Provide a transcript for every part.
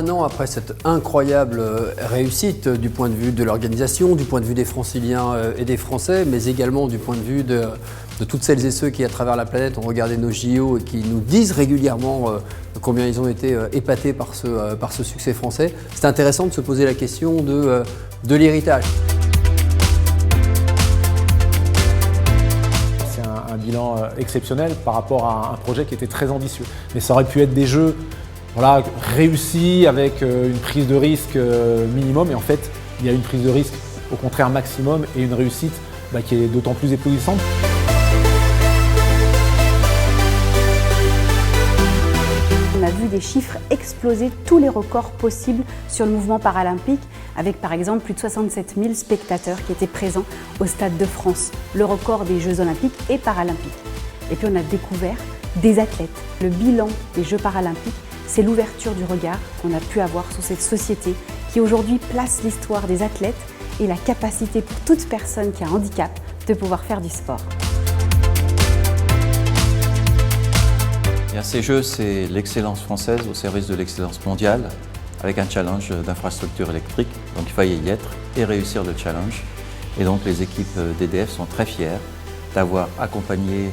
un an après cette incroyable réussite du point de vue de l'organisation, du point de vue des Franciliens et des Français, mais également du point de vue de toutes celles et ceux qui, à travers la planète, ont regardé nos JO et qui nous disent régulièrement combien ils ont été épatés par ce succès français, c'est intéressant de se poser la question de l'héritage. Un bilan exceptionnel par rapport à un projet qui était très ambitieux. Mais ça aurait pu être des jeux réussis avec une prise de risque minimum, et en fait il y a une prise de risque au contraire maximum et une réussite qui est d'autant plus éblouissante. On a vu des chiffres exploser, tous les records possibles sur le mouvement paralympique, avec par exemple plus de 67 000 spectateurs qui étaient présents au Stade de France, le record des Jeux olympiques et paralympiques. Et puis on a découvert des athlètes. Le bilan des Jeux paralympiques, c'est l'ouverture du regard qu'on a pu avoir sur cette société qui aujourd'hui place l'histoire des athlètes et la capacité pour toute personne qui a un handicap de pouvoir faire du sport. Ces Jeux, c'est l'excellence française au service de l'excellence mondiale, avec un challenge d'infrastructure électrique. Donc il fallait y être et réussir le challenge. Et donc les équipes d'EDF sont très fières d'avoir accompagné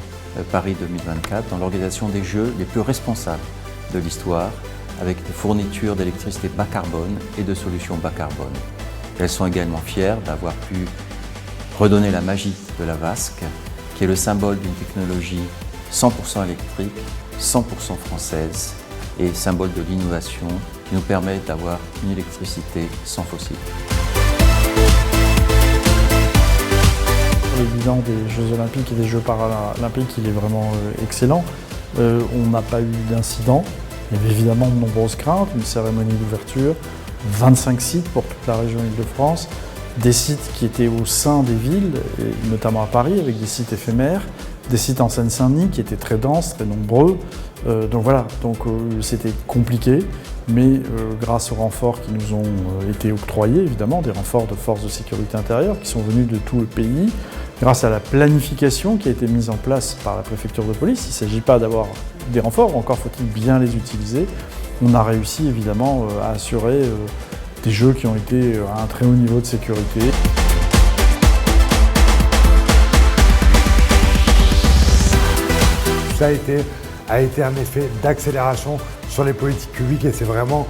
Paris 2024 dans l'organisation des Jeux les plus responsables de l'histoire, avec des fournitures d'électricité bas carbone et de solutions bas carbone. Elles sont également fières d'avoir pu redonner la magie de la vasque, qui est le symbole d'une technologie 100% électrique, 100% française et symbole de l'innovation qui nous permet d'avoir une électricité sans fossiles. Le bilan des Jeux Olympiques et des Jeux Paralympiques, il est vraiment excellent. On n'a pas eu d'incident. Il y avait évidemment de nombreuses craintes, une cérémonie d'ouverture, 25 sites pour toute la région Île-de-France, des sites qui étaient au sein des villes, et notamment à Paris, avec des sites éphémères, des sites en Seine-Saint-Denis qui étaient très denses, très nombreux. Donc c'était compliqué, mais grâce aux renforts qui nous ont été octroyés, évidemment, des renforts de forces de sécurité intérieure qui sont venus de tout le pays, grâce à la planification qui a été mise en place par la préfecture de police, il ne s'agit pas d'avoir des renforts, encore faut-il bien les utiliser. On a réussi évidemment à assurer des jeux qui ont été à un très haut niveau de sécurité. Ça a été un effet d'accélération sur les politiques publiques et c'est vraiment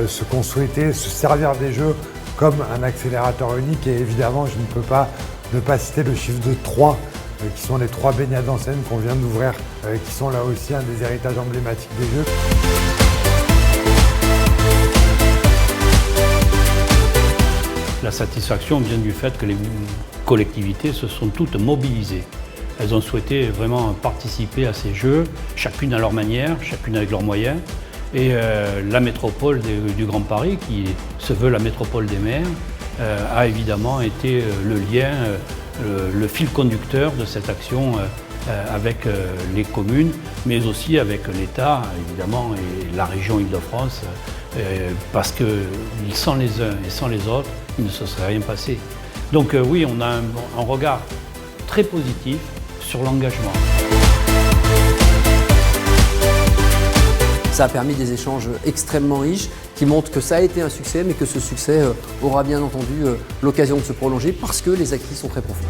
ce qu'on souhaitait, se servir des Jeux comme un accélérateur unique. Et évidemment, je ne peux pas ne pas citer le chiffre de 3, qui sont les 3 baignades en Seine qu'on vient d'ouvrir, qui sont là aussi un des héritages emblématiques des Jeux. La satisfaction vient du fait que les collectivités se sont toutes mobilisées. Elles ont souhaité vraiment participer à ces Jeux, chacune à leur manière, chacune avec leurs moyens. Et la métropole du Grand Paris, qui se veut la métropole des maires, a évidemment été le lien, le fil conducteur de cette action avec les communes, mais aussi avec l'État, évidemment, et la région Île-de-France, parce que sans les uns et sans les autres, il ne se serait rien passé. Donc oui, on a un regard très positif sur l'engagement. Ça a permis des échanges extrêmement riches qui montrent que ça a été un succès, mais que ce succès aura bien entendu l'occasion de se prolonger parce que les acquis sont très profonds.